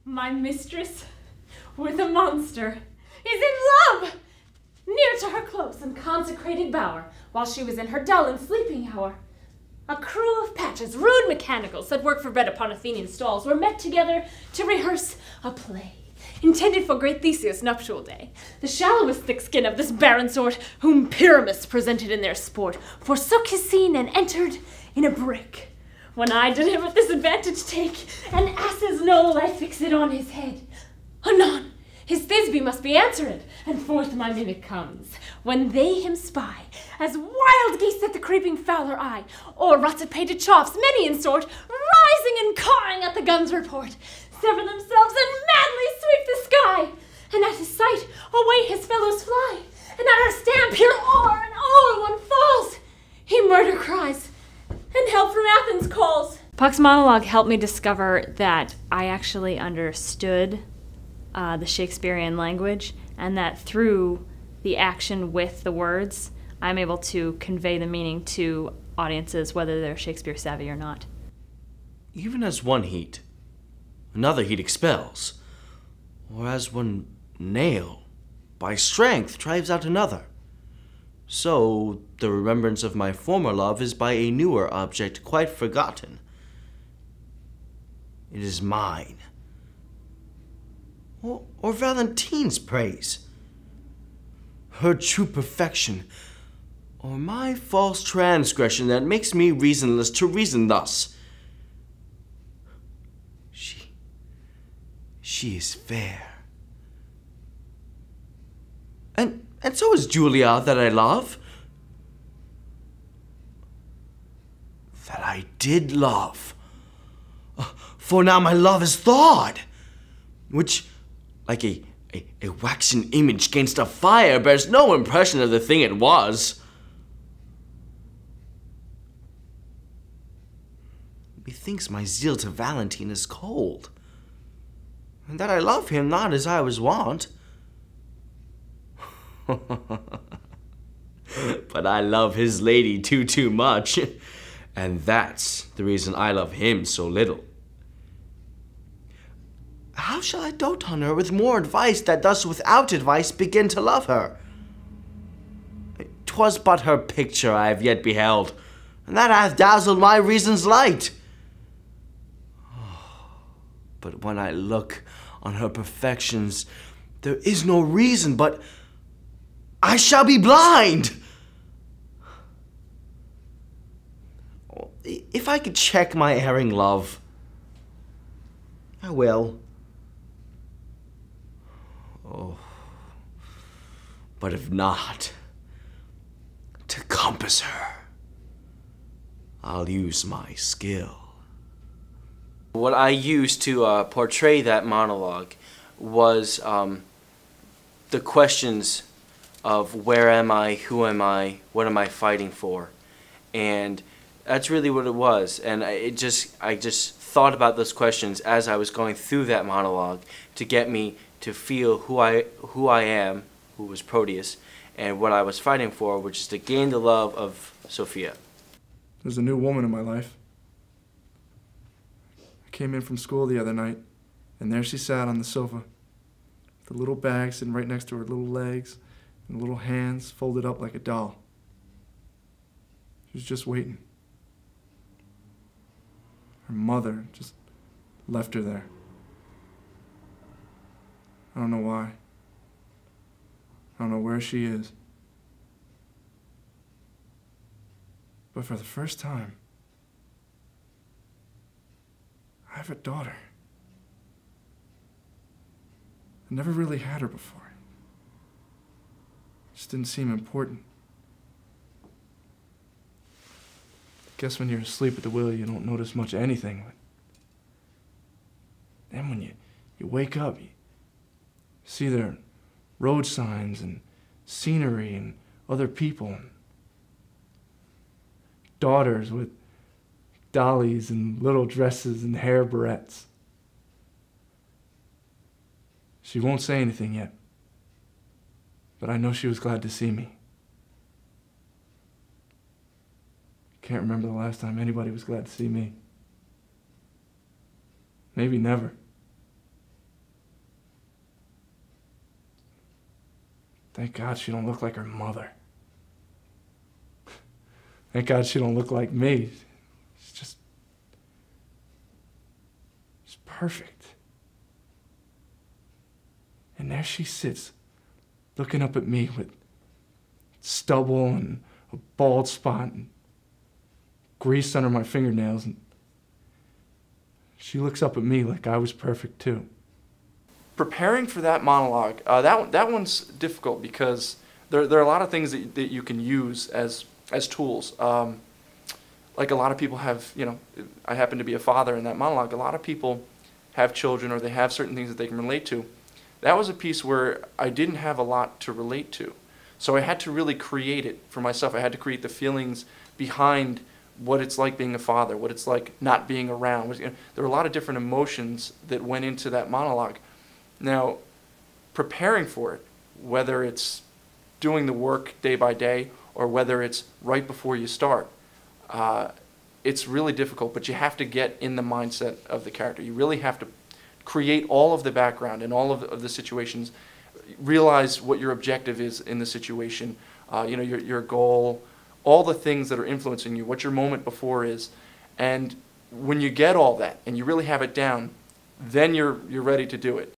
My mistress, with a monster, is in love! Near to her close and consecrated bower, while she was in her dull and sleeping hour. A crew of patches, rude mechanicals, that work for bread upon Athenian stalls, were met together to rehearse a play, intended for great Theseus' nuptial day. The shallowest thick skin of this barren sort, whom Pyramus presented in their sport, forsook his scene and entered in a brick. When I did him at this advantage take, an ass's knoll I fix it on his head. Anon, his Thisbe must be answered, and forth my mimic comes, when they him spy, as wild geese at the creeping fowler eye, or russet painted choughs, many in sort, rising and cawing at the gun's report, sever themselves and madly sweep the sky, and at his sight away his fellows fly, and at our stamp here o'er and o'er one falls. He murder cries, and help from Athens calls. Puck's monologue helped me discover that I actually understood the Shakespearean language, and that through the action with the words, I'm able to convey the meaning to audiences, whether they're Shakespeare savvy or not. Even as one heat, another heat expels, or as one nail, by strength, drives out another. So, the remembrance of my former love is by a newer object quite forgotten. It is mine. Or Valentine's praise, her true perfection, or my false transgression that makes me reasonless to reason thus. She is fair. And so is Julia that I love. That I did love. For now my love is thawed, which, like a waxen image against a fire, bears no impression of the thing it was. Methinks my zeal to Valentine is cold, and that I love him not as I was wont. But I love his lady too much, and that's the reason I love him so little. How shall I dote on her with more advice, that thus without advice begin to love her? 'Twas but her picture I have yet beheld, and that hath dazzled my reason's light. But when I look on her perfections, there is no reason but I shall be blind. If I could check my erring love, I will. Oh, but if not, to compass her, I'll use my skill. What I used to portray that monologue was the questions of where am I, who am I, what am I fighting for, and that's really what it was. And I just thought about those questions as I was going through that monologue to get me to feel who I am, who was Proteus, and what I was fighting for, which is to gain the love of Sophia. There's a new woman in my life. I came in from school the other night, and there she sat on the sofa, with the little bag sitting right next to her little legs, and little hands folded up like a doll. She was just waiting. Her mother just left her there. I don't know why. I don't know where she is. But for the first time, I have a daughter. I never really had her before. It just didn't seem important. I guess when you're asleep at the wheel, you don't notice much of anything. But then when you wake up, you see there are road signs and scenery and other people. And daughters with dollies and little dresses and hair barrettes. She won't say anything yet, but I know she was glad to see me. Can't remember the last time anybody was glad to see me. Maybe never. Thank God she don't look like her mother. Thank God she don't look like me. She's perfect. And there she sits, looking up at me with stubble and a bald spot and grease under my fingernails. And she looks up at me like I was perfect too. Preparing for that monologue, that one's difficult because there are a lot of things that you can use as tools. Like a lot of people have, I happen to be a father in that monologue. A lot of people have children or they have certain things that they can relate to. That was a piece where I didn't have a lot to relate to. So I had to really create it for myself. I had to create the feelings behind what it's like being a father, what it's like not being around. There were a lot of different emotions that went into that monologue. Now, preparing for it, whether it's doing the work day by day or whether it's right before you start, it's really difficult, but you have to get in the mindset of the character. You really have to create all of the background and all of the situations, realize what your objective is in the situation, your goal, all the things that are influencing you, what your moment before is. And when you get all that and you really have it down, then you're ready to do it.